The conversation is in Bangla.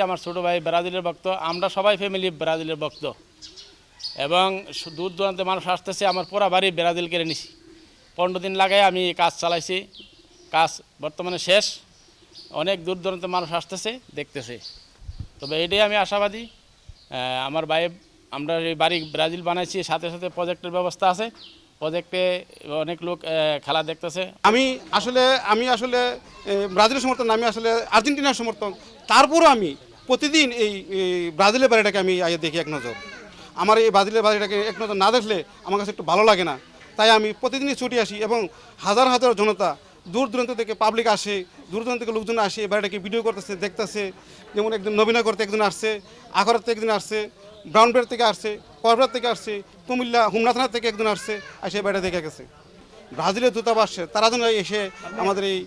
আমার ছোটো ভাই ব্রাজিলের ভক্ত, আমরা সবাই ফ্যামিলি ব্রাজিলের ভক্ত এবং দূর দূরান্তে মানুষ আসতেছে। আমার পুরা বাড়ি ব্রাজিল কেড়ে নিছি, 15 দিন লাগাই আমি কাজ চালাইছি, কাজ বর্তমানে শেষ। অনেক দূর দূরান্তে মানুষ আসতেছে, দেখতেছে। তবে এটাই আমি আশাবাদী, আমার ভাই আমরা এই বাড়ি ব্রাজিল বানাইছি, সাথে সাথে প্রজেক্টের ব্যবস্থা আছে, প্রজেক্টে অনেক লোক খেলা দেখতেছে। আমি আসলে ব্রাজিলের সমর্থন, আমি আসলে আর্জেন্টিনার সমর্থন। তারপরও আমি প্রতিদিন এই ব্রাজিলের বাড়িটাকে আমি দেখি এক নজর। আমার এই ব্রাজিলের বাড়িটাকে এক নজর না দেখলে আমার কাছে একটু ভালো লাগে না। তাই আমি প্রতিদিনই ছুটি আসি এবং হাজার হাজার জনতা দূর দূরান্ত থেকে পাবলিক আসে, দূর দূরান্ত থেকে লোকজন আসে, এই বাড়িটাকে ভিডিও করতেছে, দেখতেছে। যেমন একদিন নবীনগর থেকে একজন আসছে, আখড়ার থেকে একদিন আসছে, ব্রাউনবেড় থেকে আসছে, করবরার থেকে আসছে, কুমিল্লা হুমনা থানা থেকে একজন আসছে, আর সেই বাড়িটা দেখে গেছে। ব্রাজিলের দূতাবাস তারা যেন এসে আমাদের এই